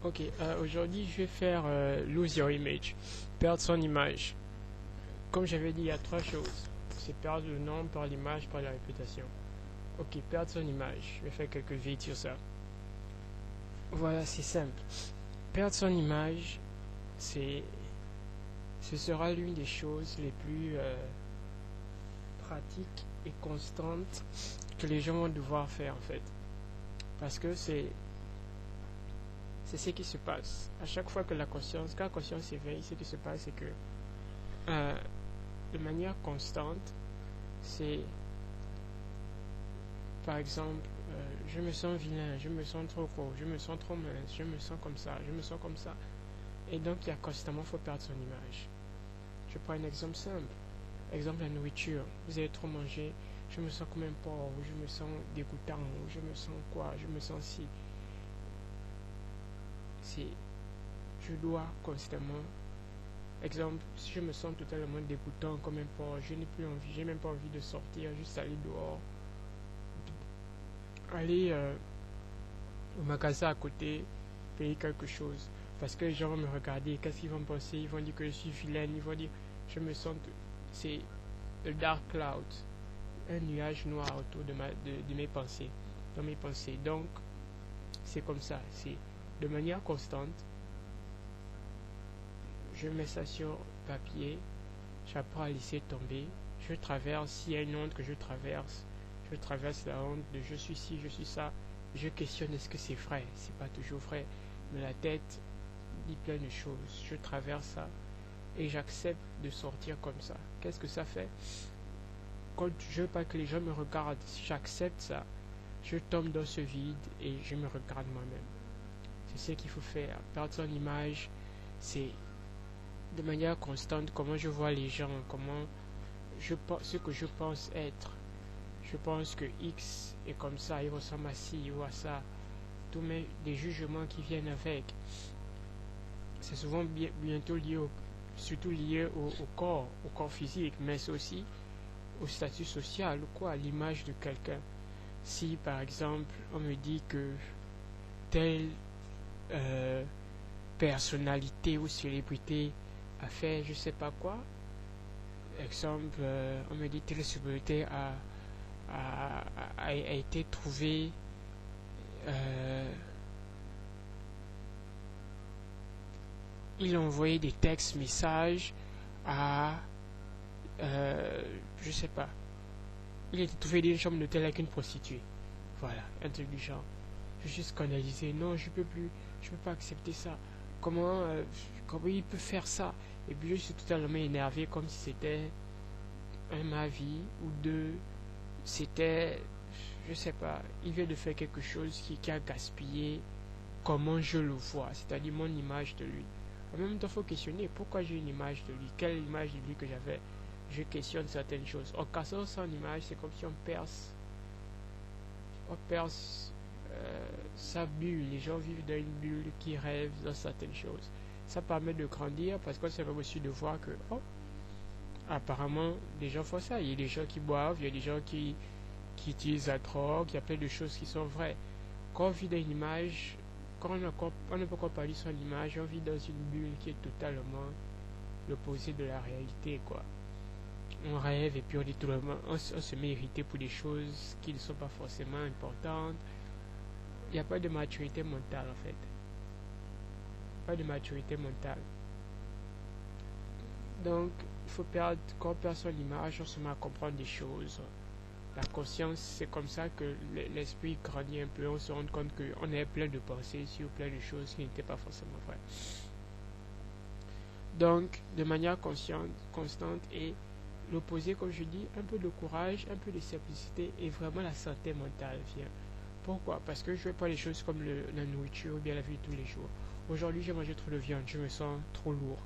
Ok, aujourd'hui je vais faire lose your image, perdre son image. Comme j'avais dit, il y a trois choses. C'est perdre le nom, perdre l'image, perdre la réputation. Ok, perdre son image. Je vais faire quelques vidéos sur ça. Voilà, c'est simple. Perdre son image, ce sera l'une des choses les plus pratiques et constantes que les gens vont devoir faire en fait. Parce que c'est ce qui se passe. À chaque fois que quand la conscience s'éveille, ce qui se passe, c'est que de manière constante, c'est par exemple, je me sens vilain, je me sens trop gros, je me sens trop mince, je me sens comme ça, je me sens comme ça. Et donc, il y a constamment, faut perdre son image. Je prends un exemple simple. Exemple, la nourriture. Vous avez trop mangé, je me sens comme un porc, ou je me sens dégoûtant, ou je me sens quoi, je me sens si. Je dois constamment, exemple, si je me sens totalement dégoûtant comme un porc, je n'ai plus envie, j'ai même pas envie de sortir, juste aller dehors, aller au magasin à côté, payer quelque chose, parce que les gens vont me regarder, qu'est-ce qu'ils vont penser, ils vont dire que je suis vilaine, ils vont dire, je me sens, c'est le dark cloud, un nuage noir autour de mes pensées, dans mes pensées. Donc, c'est comme ça, c'est de manière constante. Je mets ça sur papier, j'apprends à laisser tomber, je traverse, s'il y a une honte que je traverse la honte de je suis ci, je suis ça, je questionne est-ce que c'est vrai, c'est pas toujours vrai, mais la tête dit plein de choses, je traverse ça et j'accepte de sortir comme ça. Qu'est-ce que ça fait? Quand je veux pas que les gens me regardent, si j'accepte ça, je tombe dans ce vide et je me regarde moi-même. C'est ce qu'il faut faire. Perdre son image, c'est de manière constante comment je vois les gens, ce que je pense être. Je pense que X est comme ça, il ressemble à ci ou à ça. Tous des jugements qui viennent avec. C'est souvent bientôt lié surtout lié au corps physique, mais c'est aussi au statut social ou quoi, à l'image de quelqu'un. Si par exemple on me dit que telle personnalité ou célébrité a fait je sais pas quoi, exemple, on me dit telle célébrité a été trouvée il a envoyé des textes, messages à je sais pas, il a été trouvé dans une chambre d'hôtel avec une prostituée, voilà, un truc du genre. Je suis scandalisé, non, je peux pas accepter ça. Comment il peut faire ça? Et puis je suis totalement énervé, comme si c'était ma vie ou deux, c'était, je sais pas, il vient de faire quelque chose qui a gaspillé comment je le vois, c'est-à-dire mon image de lui. En même temps, il faut questionner pourquoi j'ai une image de lui, quelle image de lui que j'avais. Je questionne certaines choses. En cassant son image, c'est comme si on perce sa bulle. Les gens vivent dans une bulle qui rêvent dans certaines choses. Ça permet de grandir parce que ça permet aussi de voir que apparemment des gens font ça. Il y a des gens qui boivent, il y a des gens qui utilisent la drogue, il y a plein de choses qui sont vraies. Quand on vit dans une image, quand on ne peut pas parler son image, on vit dans une bulle qui est totalement l'opposé de la réalité, quoi. On rêve et puis on se met irrité pour des choses qui ne sont pas forcément importantes. Il n'y a pas de maturité mentale en fait. Pas de maturité mentale. Donc, il faut quand on perd son image, on se met à comprendre des choses. La conscience, c'est comme ça que l'esprit grandit un peu. On se rend compte qu'on est plein de pensées sur plein de choses qui n'étaient pas forcément vraies. Donc, de manière constante et l'opposé, comme je dis, un peu de courage, un peu de simplicité et vraiment la santé mentale vient. Pourquoi? Parce que je ne fais pas les choses comme la nourriture ou bien la vie de tous les jours. Aujourd'hui, j'ai mangé trop de viande, je me sens trop lourd.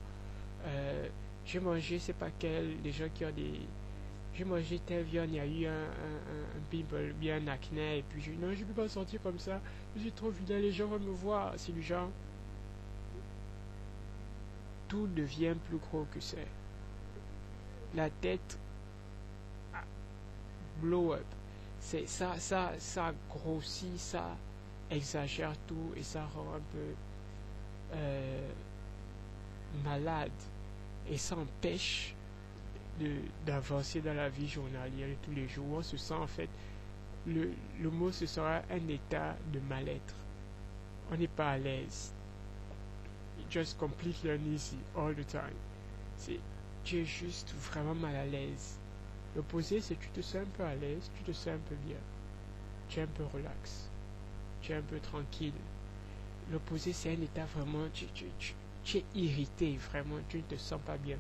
J'ai mangé, c'est pas quel, des gens qui ont des... J'ai mangé telle viande, il y a eu un pimple, bien un acné, et puis non, je ne peux pas sortir comme ça, je suis trop vilain, les gens vont me voir. C'est du genre, tout devient plus gros que c'est. La tête blow up. C'est ça grossit, ça exagère tout et ça rend un peu malade, et ça empêche d'avancer dans la vie journalière de tous les jours. On se sent en fait, le mot ce sera un état de mal-être. On n'est pas à l'aise. Just completely uneasy all the time. Tu es juste vraiment mal à l'aise. L'opposé, c'est tu te sens un peu à l'aise, tu te sens un peu bien. Tu es un peu relax. Tu es un peu tranquille. L'opposé, c'est un état vraiment, tu es irrité, vraiment, tu ne te sens pas bien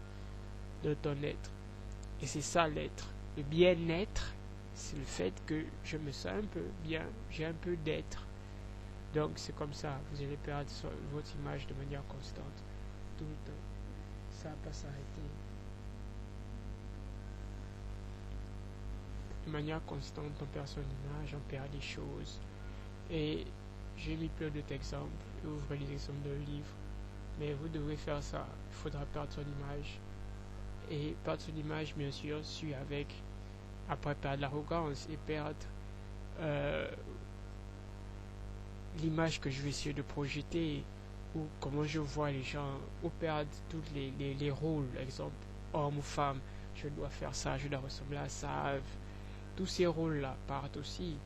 de ton être. Et c'est ça l'être. Le bien-être, c'est le fait que je me sens un peu bien, j'ai un peu d'être. Donc c'est comme ça, vous allez perdre votre image de manière constante, tout le temps. Ça va pas s'arrêter. De manière constante, on perd son image, on perd des choses. Et j'ai mis plein d'autres exemples, ouvrez les exemples de livres. Mais vous devrez faire ça, il faudra perdre son image. Et perdre son image, bien sûr, suit avec, après perdre l'arrogance et perdre l'image que je vais essayer de projeter, ou comment je vois les gens, ou perdre tous les rôles, exemple, homme ou femme, je dois faire ça, je dois ressembler à ça. Tous ces rôles-là partent aussi.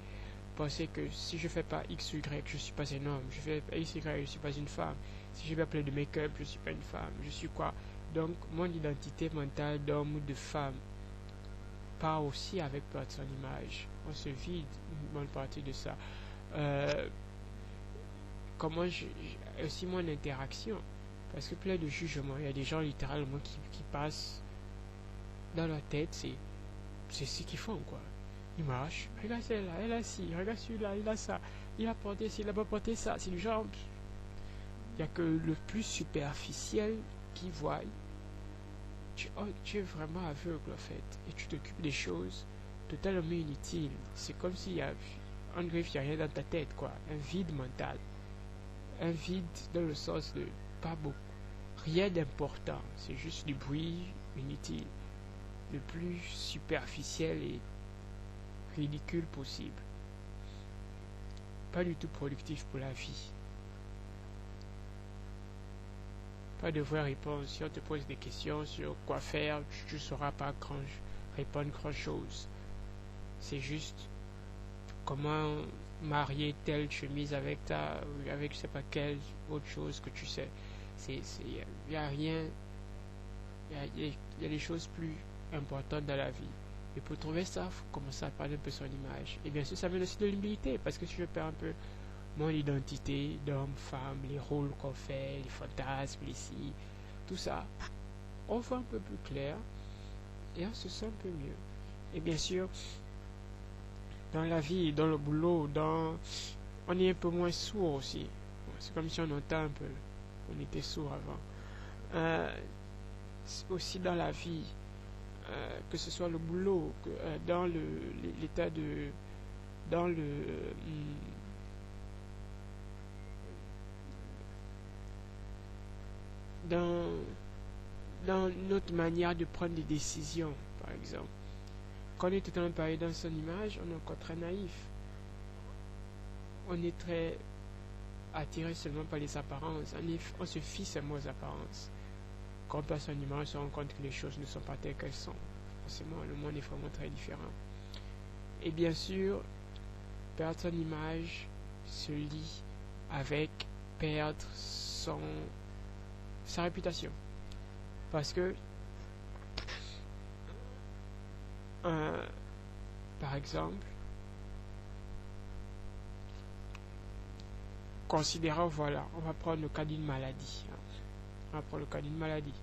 Penser que si je fais pas X, Y, je suis pas un homme, je fais X, Y, je suis pas une femme. Si je vais appeler de make-up, je suis pas une femme, je suis quoi? Donc, mon identité mentale d'homme ou de femme part aussi avec perdre son image. On se vide une bonne partie de ça. Comment aussi mon interaction, parce que plein de jugements, il y a des gens littéralement qui passent dans leur tête, c'est ce qu'ils font, quoi. Ils marchent, regarde celle-là, elle a ci, regarde celui-là, il a ça, il a porté ci, il a pas porté ça. C'est du genre, il n'y a que le plus superficiel qui voit. Tu es vraiment aveugle, en fait, et tu t'occupes des choses totalement inutiles. C'est comme s'il y a, en griffe, il n'y a rien dans ta tête, quoi. Un vide mental. Un vide dans le sens de pas beaucoup. Rien d'important. C'est juste du bruit inutile. Le plus superficiel et ridicule possible. Pas du tout productif pour la vie. Pas de vraies réponses. Si on te pose des questions sur quoi faire, tu ne sauras pas répondre grand chose. C'est juste comment marier telle chemise avec avec je sais pas quelle autre chose que tu sais. Il y a rien, il y a des choses plus importantes dans la vie. Et pour trouver ça, il faut commencer à parler un peu son image. Et bien sûr, ça mène aussi de l'humilité, parce que si je perds un peu mon identité d'homme, femme, les rôles qu'on fait, les fantasmes, les si, tout ça, on voit un peu plus clair et on se sent un peu mieux. Et bien sûr, dans la vie, dans le boulot, on est un peu moins sourd aussi. C'est comme si on entend un peu. On était sourd avant. Aussi dans la vie, que ce soit le boulot, dans l'état de... dans le... dans notre manière de prendre des décisions, par exemple. Quand on est totalement pareil dans son image, on est encore très naïf. On est très attiré seulement par les apparences. On se fie seulement aux apparences. Quand on passe son image, on se rend compte que les choses ne sont pas telles qu'elles sont. Forcément, le monde est vraiment très différent. Et bien sûr, perdre son image se lie avec perdre sa réputation. Parce que par exemple, considérons, voilà, on va prendre le cas d'une maladie. On va prendre le cas d'une maladie.